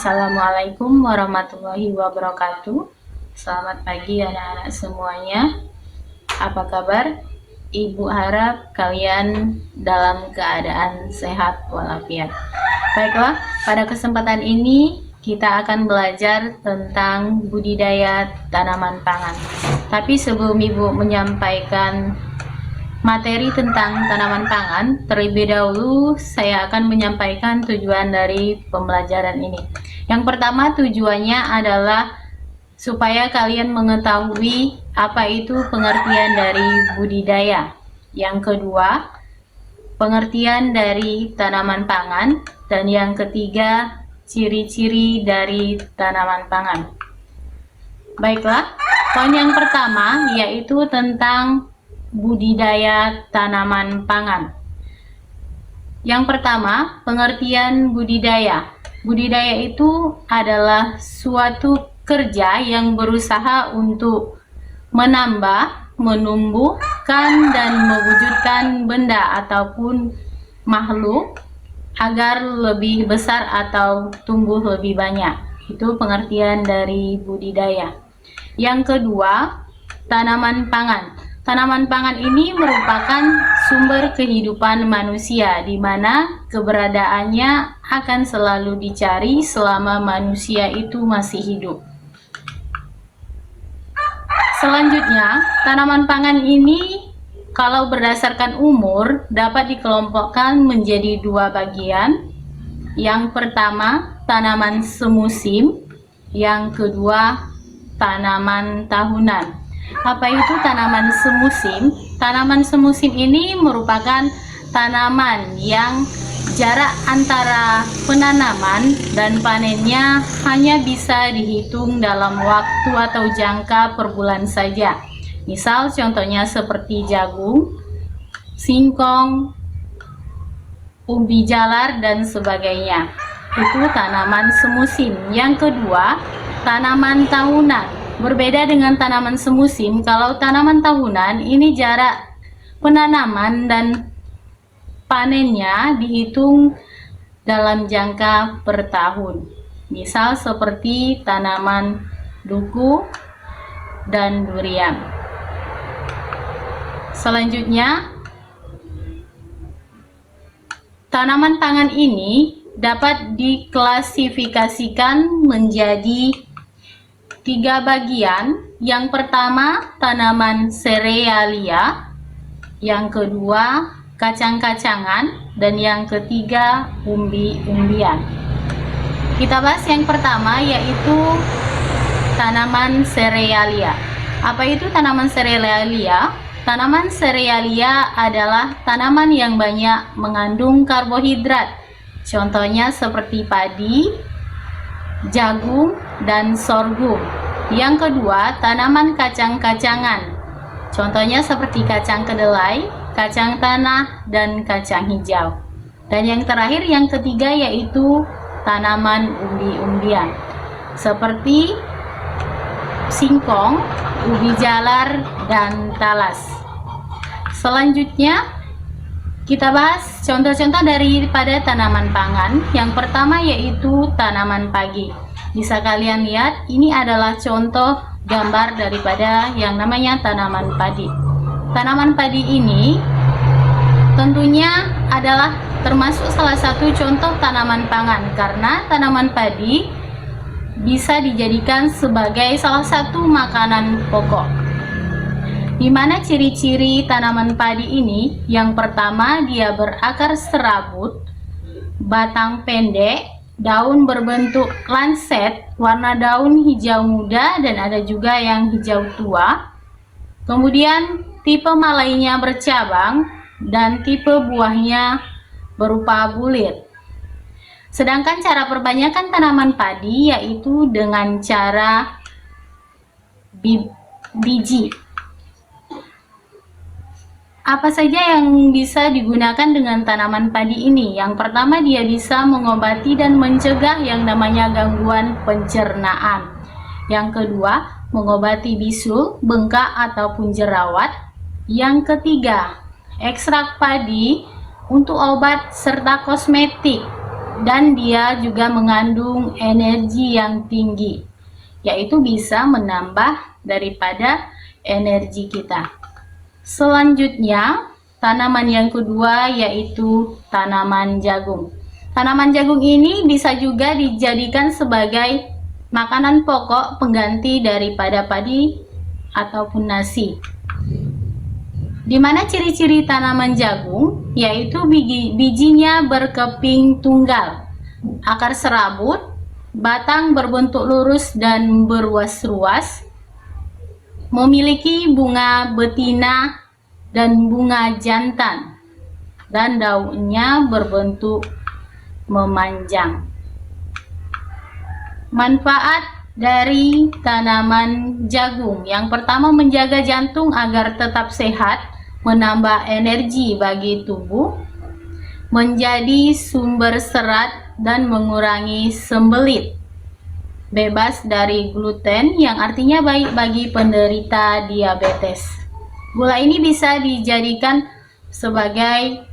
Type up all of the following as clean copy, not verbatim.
Assalamualaikum warahmatullahi wabarakatuh. Selamat pagi anak-anak semuanya. Apa kabar? Ibu harap kalian dalam keadaan sehat walafiat. Baiklah, pada kesempatan ini kita akan belajar tentang budidaya tanaman pangan. Tapi sebelum Ibu menyampaikan materi tentang tanaman pangan, terlebih dahulu saya akan menyampaikan tujuan dari pembelajaran ini. Yang pertama, tujuannya adalah supaya kalian mengetahui apa itu pengertian dari budidaya. Yang kedua, pengertian dari tanaman pangan. Dan yang ketiga, ciri-ciri dari tanaman pangan. Baiklah, poin yang pertama yaitu tentang budidaya tanaman pangan. Yang pertama, pengertian budidaya. Budidaya itu adalah suatu kerja yang berusaha untuk menambah, menumbuhkan, dan mewujudkan benda ataupun makhluk agar lebih besar atau tumbuh lebih banyak. Itu pengertian dari budidaya. Yang kedua, tanaman pangan. Tanaman pangan ini merupakan sumber kehidupan manusia, di mana keberadaannya akan selalu dicari selama manusia itu masih hidup. Selanjutnya, tanaman pangan ini kalau berdasarkan umur dapat dikelompokkan menjadi dua bagian. Yang pertama, tanaman semusim. Yang kedua, tanaman tahunan. Apa itu tanaman semusim? Tanaman semusim ini merupakan tanaman yang jarak antara penanaman dan panennya hanya bisa dihitung dalam waktu atau jangka per bulan saja. Misal contohnya seperti jagung, singkong, ubi jalar, dan sebagainya. Itu tanaman semusim. Yang kedua, tanaman tahunan. Berbeda dengan tanaman semusim, kalau tanaman tahunan ini jarak penanaman dan panennya dihitung dalam jangka per tahun. Misal seperti tanaman duku dan durian. Selanjutnya, tanaman pangan ini dapat diklasifikasikan menjadi tiga bagian. Yang pertama, tanaman serealia. Yang kedua, kacang-kacangan. Dan yang ketiga, umbi-umbian. Kita bahas yang pertama, yaitu tanaman serealia. Apa itu tanaman serealia? Tanaman serealia adalah tanaman yang banyak mengandung karbohidrat. Contohnya seperti padi, jagung, dan sorghum. Yang kedua, tanaman kacang-kacangan. Contohnya seperti kacang kedelai, kacang tanah, dan kacang hijau. Dan yang terakhir, yang ketiga, yaitu tanaman umbi-umbian. Seperti singkong, ubi jalar, dan talas. Selanjutnya, kita bahas contoh-contoh daripada tanaman pangan. Yang pertama yaitu tanaman padi. Bisa kalian lihat, ini adalah contoh gambar daripada yang namanya tanaman padi. Tanaman padi ini tentunya adalah termasuk salah satu contoh tanaman pangan, karena tanaman padi bisa dijadikan sebagai salah satu makanan pokok. Di mana ciri-ciri tanaman padi ini? Yang pertama, dia berakar serabut, batang pendek, daun berbentuk lanset, warna daun hijau muda dan ada juga yang hijau tua. Kemudian tipe malainya bercabang dan tipe buahnya berupa bulir. Sedangkan cara perbanyakan tanaman padi yaitu dengan cara biji. Apa saja yang bisa digunakan dengan tanaman padi ini? Yang pertama, dia bisa mengobati dan mencegah yang namanya gangguan pencernaan. Yang kedua, mengobati bisul, bengkak, ataupun jerawat. Yang ketiga, ekstrak padi untuk obat serta kosmetik. dan dia juga mengandung energi yang tinggi, yaitu bisa menambah daripada energi kita. Selanjutnya, tanaman yang kedua yaitu tanaman jagung. Tanaman jagung ini bisa juga dijadikan sebagai makanan pokok pengganti daripada padi ataupun nasi. Di mana ciri-ciri tanaman jagung yaitu bijinya berkeping tunggal, akar serabut, batang berbentuk lurus dan berruas-ruas, memiliki bunga betina dan bunga jantan, dan daunnya berbentuk memanjang. Manfaat dari tanaman jagung: yang pertama, menjaga jantung agar tetap sehat, menambah energi bagi tubuh, menjadi sumber serat dan mengurangi sembelit, bebas dari gluten yang artinya baik bagi penderita diabetes. Gula ini bisa dijadikan sebagai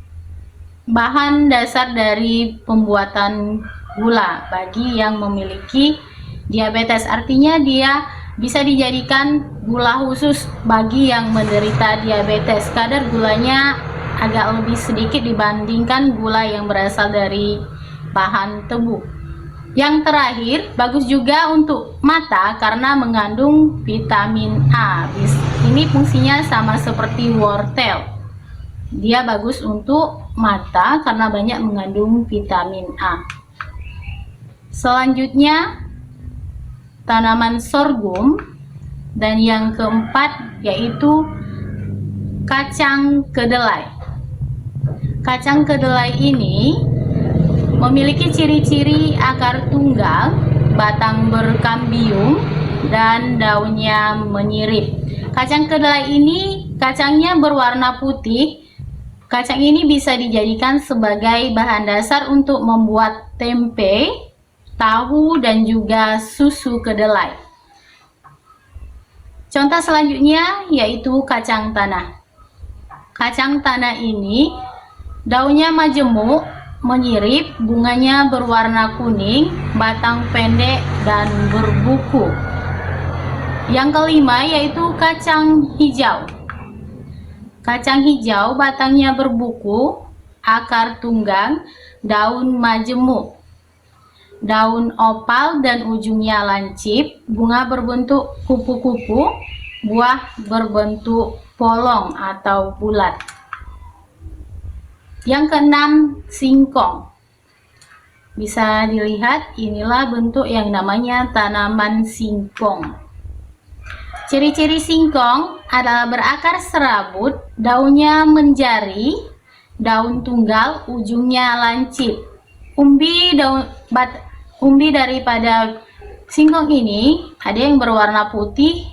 bahan dasar dari pembuatan gula bagi yang memiliki diabetes, artinya dia bisa dijadikan gula khusus bagi yang menderita diabetes. Kadar gulanya agak lebih sedikit dibandingkan gula yang berasal dari bahan tebu. Yang terakhir, bagus juga untuk mata karena mengandung vitamin A. Ini fungsinya sama seperti wortel. Dia bagus untuk mata karena banyak mengandung vitamin A. Selanjutnya, tanaman sorghum, dan yang keempat yaitu kacang kedelai. Kacang kedelai ini memiliki ciri-ciri akar tunggal, batang berkambium, dan daunnya menyirip. Kacang kedelai ini kacangnya berwarna putih. Kacang ini bisa dijadikan sebagai bahan dasar untuk membuat tempe, tahu, dan juga susu kedelai. Contoh selanjutnya yaitu kacang tanah. Kacang tanah ini daunnya majemuk, menyirip, bunganya berwarna kuning, batang pendek dan berbuku. Yang kelima yaitu kacang hijau. Kacang hijau batangnya berbuku, akar tunggang, daun majemuk, daun opal dan ujungnya lancip, bunga berbentuk kupu-kupu, buah berbentuk polong atau bulat. Yang keenam, singkong. Bisa dilihat, inilah bentuk yang namanya tanaman singkong. Ciri-ciri singkong adalah berakar serabut, daunnya menjari, daun tunggal, ujungnya lancip. Umbi daripada singkong ini ada yang berwarna putih,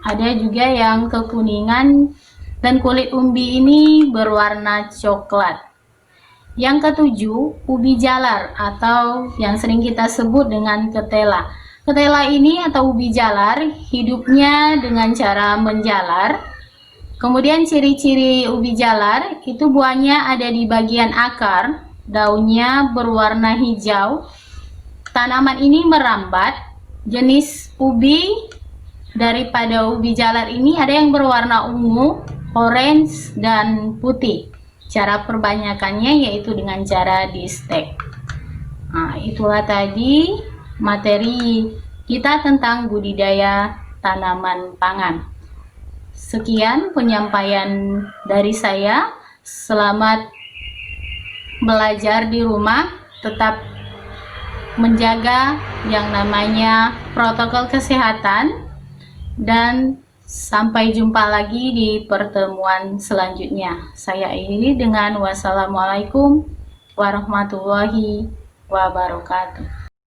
ada juga yang kekuningan, dan kulit umbi ini berwarna coklat. Yang ketujuh, ubi jalar atau yang sering kita sebut dengan ketela. Ketela ini atau ubi jalar hidupnya dengan cara menjalar. Kemudian ciri-ciri ubi jalar itu buahnya ada di bagian akar, daunnya berwarna hijau. Tanaman ini merambat. Jenis ubi daripada ubi jalar ini ada yang berwarna ungu, orange, dan putih. Cara perbanyakannya yaitu dengan cara di stek. Nah, itulah tadi materi kita tentang budidaya tanaman pangan. Sekian penyampaian dari saya. Selamat belajar di rumah, tetap menjaga yang namanya protokol kesehatan, dan sampai jumpa lagi di pertemuan selanjutnya. Saya akhiri dengan wassalamualaikum warahmatullahi wabarakatuh.